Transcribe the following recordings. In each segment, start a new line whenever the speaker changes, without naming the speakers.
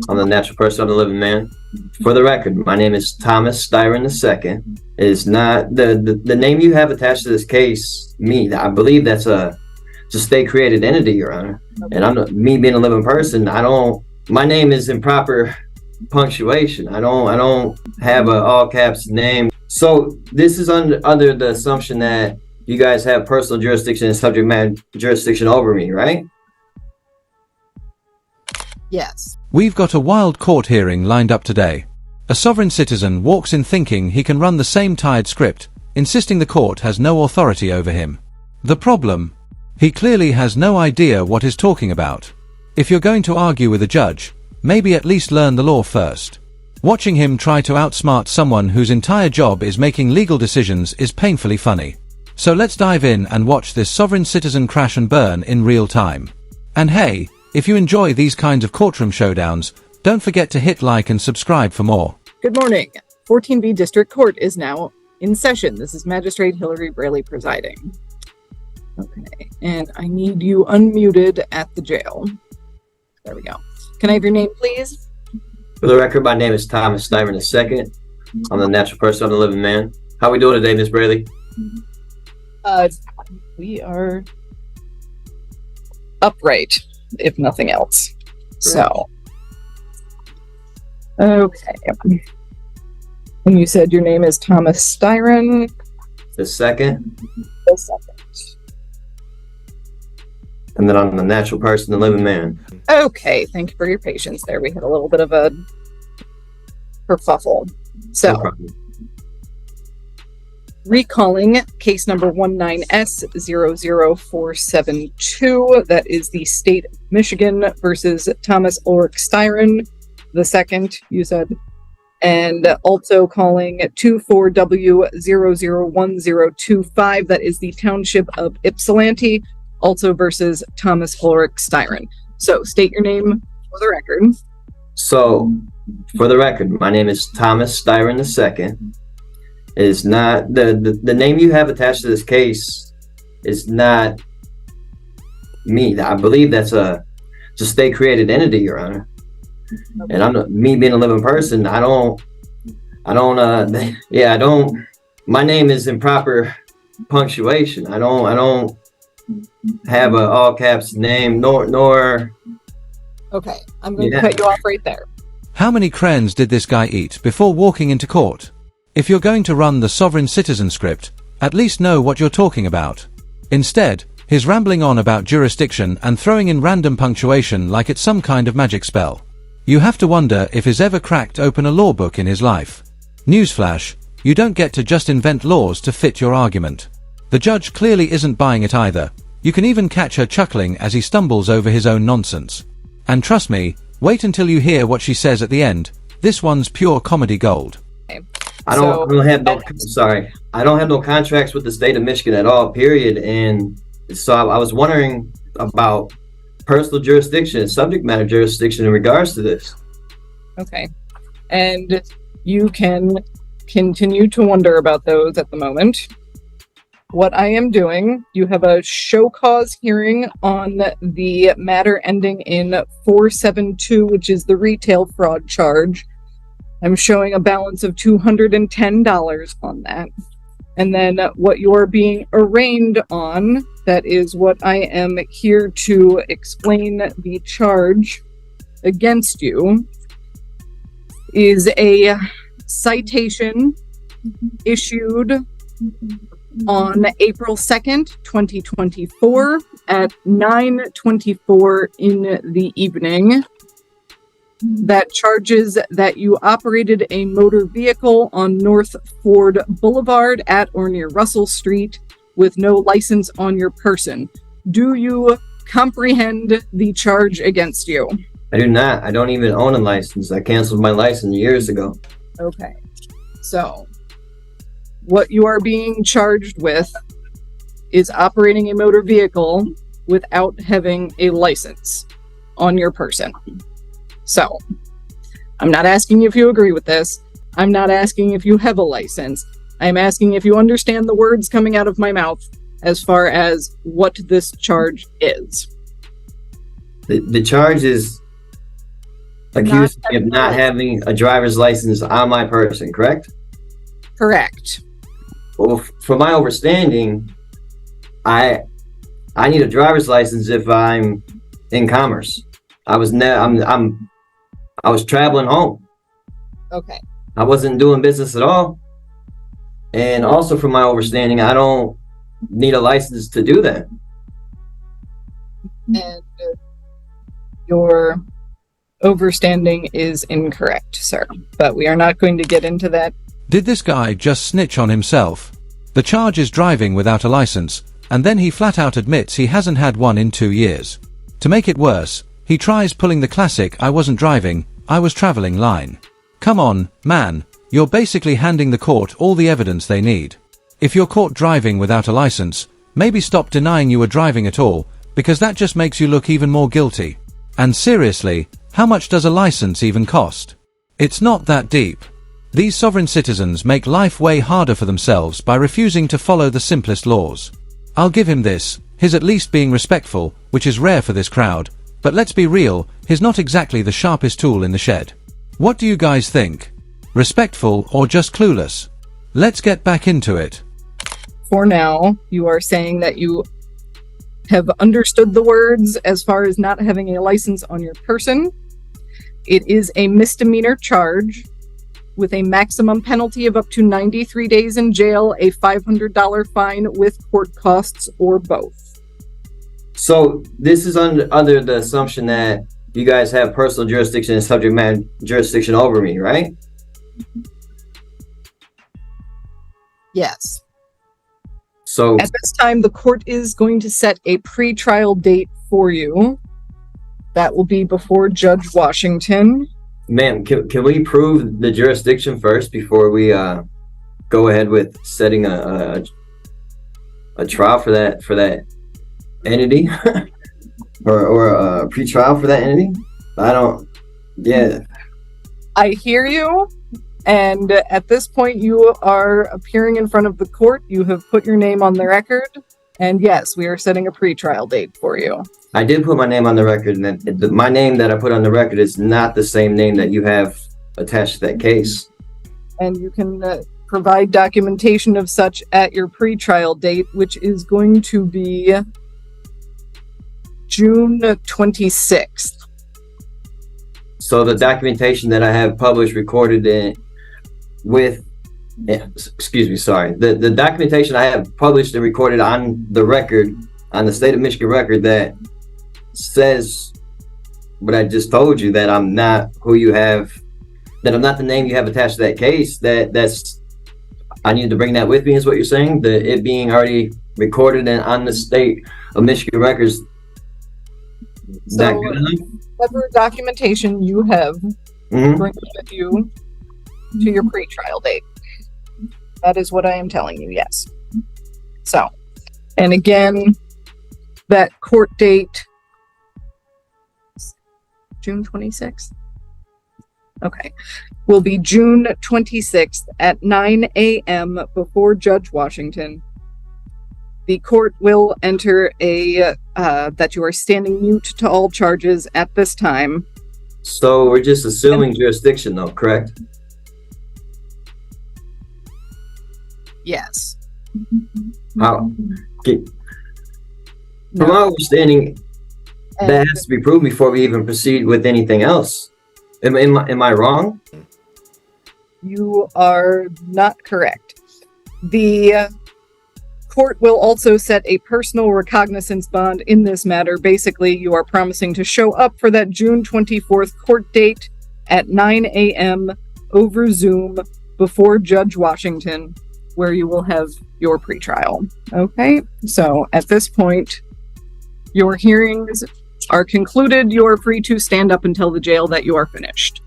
I'm the natural person, I'm the living man. For the record, my name is Thomas Styron II. It is not the name you have attached to this case. I believe that's a state created entity, Your Honor. And I'm not, me being a living person. My name is in proper punctuation. I don't have a all caps name. So this is under the assumption that you guys have personal jurisdiction and subject matter jurisdiction over me, right?
Yes.
We've got a wild court hearing lined up today. A sovereign citizen walks in thinking he can run the same tired script, insisting the court has no authority over him. The problem? He clearly has no idea what he's talking about. If you're going to argue with a judge, maybe at least learn the law first. Watching him try to outsmart someone whose entire job is making legal decisions is painfully funny. So let's dive in and watch this sovereign citizen crash and burn in real time. And hey, if you enjoy these kinds of courtroom showdowns, don't forget to hit like and subscribe for more.
Good morning. 14B District Court is now in session. This is Magistrate Hillary Braley presiding. Okay, and I need you unmuted at the jail. There we go. Can I have your name, please?
For the record, my name is Thomas Styron II. I'm the natural person, I'm the living man. How we doing today, Miss Braley?
We are upright, if nothing else. So, okay. And you said your name is Thomas Styron.
The second.
The second.
And then I'm the natural person, the living man.
Okay, thank you for your patience there. We had a little bit of a kerfuffle. So,
No problem.
recalling case number 19S00472, that is the state of Michigan versus Thomas Ulrich Styron, the second, you said, and also calling 24W001025, that is the township of Ypsilanti, also versus Thomas Ulrich Styron. So state your name for the record.
So, for the record, my name is Thomas Styron II. It is not the name you have attached to this case is not me. I believe that's a state created entity, Your Honor.
Okay.
And I'm not, me being a living person. I don't. My name is in proper punctuation. I don't have a all caps name nor.
Okay, I'm going to cut you off right there.
How many crayons did this guy eat before walking into court? If you're going to run the sovereign citizen script, at least know what you're talking about. Instead, he's rambling on about jurisdiction and throwing in random punctuation like it's some kind of magic spell. You have to wonder if he's ever cracked open a law book in his life. Newsflash, you don't get to just invent laws to fit your argument. The judge clearly isn't buying it either. You can even catch her chuckling as he stumbles over his own nonsense. And trust me, wait until you hear what she says at the end. This one's pure comedy gold.
I don't have no contracts with the state of Michigan at all, period. And so I was wondering about personal jurisdiction and subject matter jurisdiction in regards to this.
Okay. And you can continue to wonder about those at the moment. What I am doing, you have a show cause hearing on the matter ending in 472, which is the retail fraud charge. I'm showing a balance of $210 on that. And then what you're being arraigned on, that is what I am here to explain the charge against you, is a citation issued on April 2nd, 2024 at 9:24 in the evening. That charges that you operated a motor vehicle on North Ford Boulevard at or near Russell Street with no license on your person. Do you comprehend the charge against you?
I do not. I don't even own a license. I canceled my license years ago.
Okay. So, what you are being charged with is operating a motor vehicle without having a license on your person. So, I'm not asking if you agree with this. I'm not asking if you have a license. I'm asking if you understand the words coming out of my mouth as far as what this charge is.
The charge is Accused me of
having a
not
license.
having a driver's license on my person, correct?
Correct.
Well, from my understanding, I need a driver's license if I'm in commerce. I was I was traveling home.
Okay.
I wasn't doing business at all. And also, from my understanding, I don't need a license to do that.
And your overstanding is incorrect, sir. But we are not going to get into that.
Did this guy just snitch on himself? The charge is driving without a license, and then he flat out admits he hasn't had one in 2 years. To make it worse, he tries pulling the classic "I wasn't driving, I was traveling" line. Come on, man, you're basically handing the court all the evidence they need. If you're caught driving without a license, maybe stop denying you were driving at all, because that just makes you look even more guilty. And seriously, how much does a license even cost? It's not that deep. These sovereign citizens make life way harder for themselves by refusing to follow the simplest laws. I'll give him this, he's at least being respectful, which is rare for this crowd, but let's be real, he's not exactly the sharpest tool in the shed. What do you guys think? Respectful or just clueless? Let's get back into it.
For now, you are saying that you have understood the words as far as not having a license on your person. It is a misdemeanor charge with a maximum penalty of up to 93 days in jail, a $500 fine with court costs, or both.
So this is under the assumption that you guys have personal jurisdiction and subject matter jurisdiction over me, right?
Yes.
So
At this time, the court is going to set a pre-trial date for you. That will be before Judge Washington.
ma'am, can we prove the jurisdiction first before we go ahead with setting a trial for that entity or a pre-trial for that entity? Yeah.
I hear you, and at this point you are appearing in front of the court. You have put your name on the record, and yes, we are setting a pre-trial date for you.
I did put my name on the record, and my name that I put on the record is not the same name that you have attached to that case.
And you can provide documentation of such at your pre-trial date, which is going to be June 26th.
So the documentation that I have published, recorded the documentation I have published and recorded on the record, on the state of Michigan record, that says what I just told you, that I'm not who you have, that I'm not the name you have attached to that case, that's I need to bring that with me, is what you're saying? It being already recorded and on the state of Michigan records. Is that good enough?
Whatever documentation you have,
Mhm.
bring it with you to your pre-trial date. That is what I am telling you, yes. So, and again, that court date, June 26th? Okay. Will be June 26th at 9 a.m. before Judge Washington. The court will enter that you are standing mute to all charges at this time.
So we're just assuming jurisdiction, though, correct?
Yes.
How? From my understanding, that
And
has to be proved before we even proceed with anything else. Am I wrong?
you are not correct. The court will also set a personal recognizance bond in this matter. Basically, you are promising to show up for that June 24th court date at 9 a.m. over Zoom before Judge Washington, where you will have your pretrial. Okay, so at this point, your hearings are concluded. You are free to stand up and tell the jail that you are finished.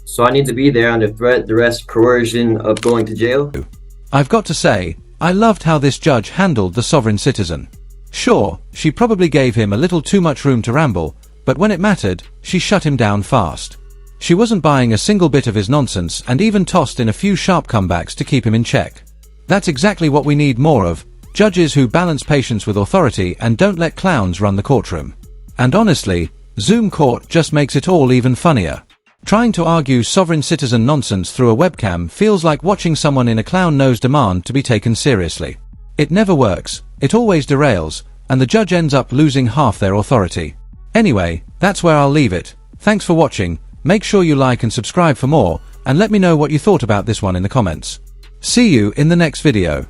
So I need to be there under threat, duress, coercion of going to jail?
I've got to say, I loved how this judge handled the sovereign citizen. Sure, she probably gave him a little too much room to ramble, but when it mattered, she shut him down fast. She wasn't buying a single bit of his nonsense and even tossed in a few sharp comebacks to keep him in check. That's exactly what we need more of, judges who balance patience with authority and don't let clowns run the courtroom. And honestly, Zoom court just makes it all even funnier. Trying to argue sovereign citizen nonsense through a webcam feels like watching someone in a clown-nose demand to be taken seriously. It never works, it always derails, and the judge ends up losing half their authority. Anyway, that's where I'll leave it. Thanks for watching, make sure you like and subscribe for more, and let me know what you thought about this one in the comments. See you in the next video.